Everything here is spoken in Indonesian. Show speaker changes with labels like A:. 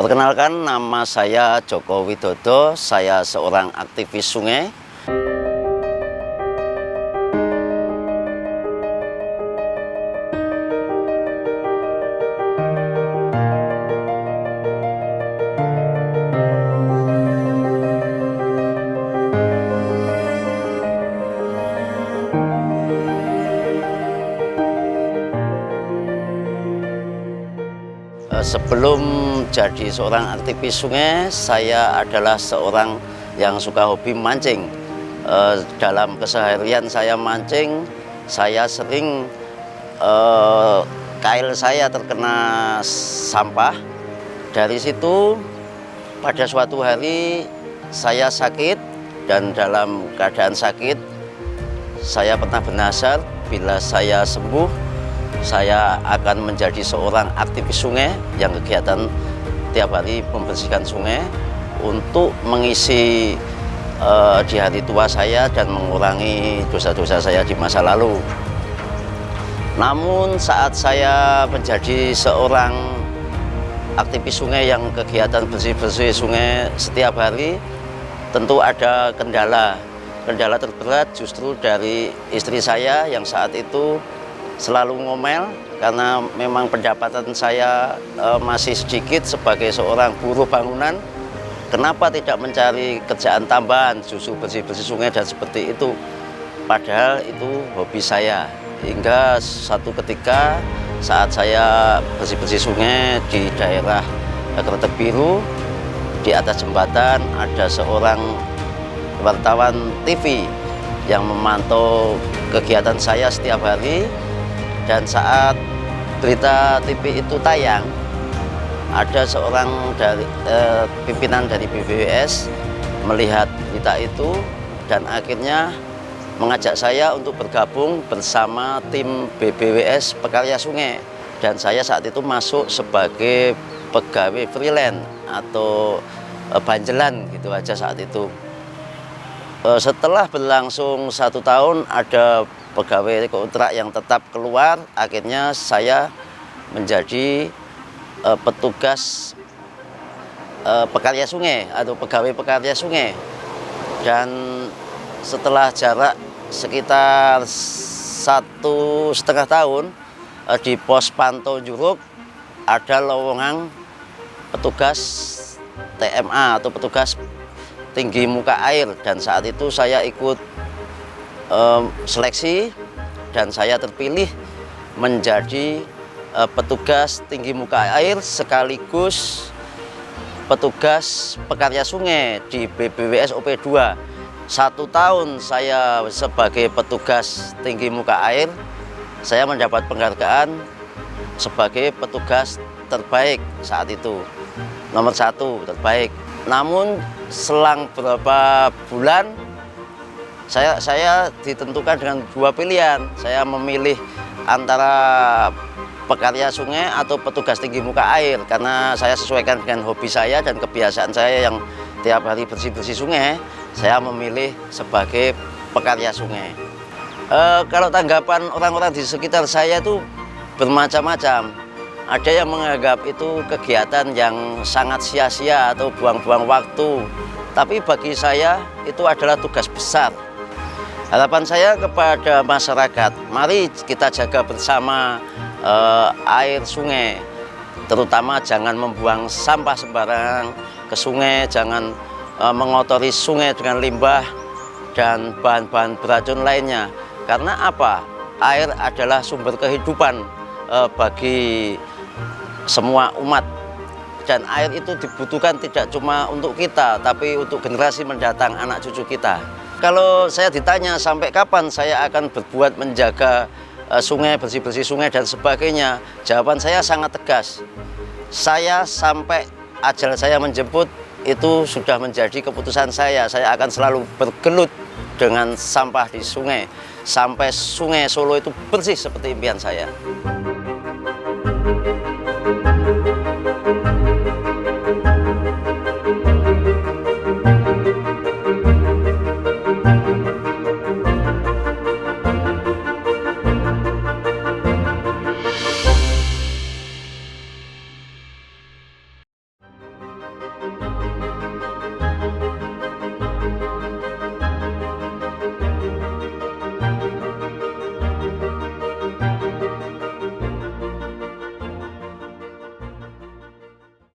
A: Perkenalkan, nama saya Joko Widodo, saya seorang aktivis sungai. Sebelum jadi seorang aktivis sungai, saya adalah seorang yang suka hobi mancing. Dalam keseharian saya mancing, saya sering kail saya terkena sampah. Dari situ, pada suatu hari saya sakit, dan dalam keadaan sakit, saya pernah bernazar bila saya sembuh, saya akan menjadi seorang aktivis sungai yang kegiatan tiap hari membersihkan sungai untuk mengisi di hari tua saya dan mengurangi dosa-dosa saya di masa lalu. Namun saat saya menjadi seorang aktivis sungai yang kegiatan bersih-bersih sungai setiap hari, tentu ada kendala. Kendala terberat justru dari istri saya yang saat itu selalu ngomel karena memang pendapatan saya masih sedikit sebagai seorang buruh bangunan. Kenapa tidak mencari kerjaan tambahan, justru bersih-bersih sungai dan seperti itu. Padahal itu hobi saya. Hingga satu ketika saat saya bersih-bersih sungai di daerah Kretek Biru, di atas jembatan ada seorang wartawan TV yang memantau kegiatan saya setiap hari. Dan saat berita TV itu tayang, ada seorang dari pimpinan dari BBWS melihat berita itu dan akhirnya mengajak saya untuk bergabung bersama tim BBWS Pekarya Sungai. Dan saya saat itu masuk sebagai pegawai freelance atau banjelan gitu aja saat itu. Setelah berlangsung 1 tahun, ada pegawai kontrak yang tetap keluar, akhirnya saya menjadi petugas pekarya sungai atau pegawai pekarya sungai. Dan setelah jarak sekitar 1,5 tahun di pos pantau Juruk ada lowongan petugas TMA atau petugas tinggi muka air, dan saat itu saya ikut seleksi dan saya terpilih menjadi petugas tinggi muka air sekaligus petugas pekarya sungai di BBWS OP2. 1 tahun saya sebagai petugas tinggi muka air, saya mendapat penghargaan sebagai petugas terbaik saat itu, nomor 1 terbaik. Namun selang beberapa bulan saya ditentukan dengan 2 pilihan. Saya memilih antara pekarya sungai atau petugas tinggi muka air, karena saya sesuaikan dengan hobi saya dan kebiasaan saya yang tiap hari bersih-bersih sungai. Saya memilih sebagai pekarya sungai. Kalau tanggapan orang-orang di sekitar saya itu bermacam-macam. Ada yang menganggap itu kegiatan yang sangat sia-sia atau buang-buang waktu. Tapi bagi saya itu adalah tugas besar. Harapan saya kepada masyarakat, mari kita jaga bersama air sungai. Terutama jangan membuang sampah sembarangan ke sungai, jangan mengotori sungai dengan limbah dan bahan-bahan beracun lainnya. Karena apa? Air adalah sumber kehidupan bagi semua umat, dan air itu dibutuhkan tidak cuma untuk kita tapi untuk generasi mendatang, anak cucu kita. Kalau saya ditanya sampai kapan saya akan berbuat menjaga sungai, bersih-bersih sungai dan sebagainya, jawaban saya sangat tegas. Saya sampai ajal saya menjemput, itu sudah menjadi keputusan saya. Saya akan selalu bergelut dengan sampah di sungai sampai Sungai Solo itu bersih seperti impian saya.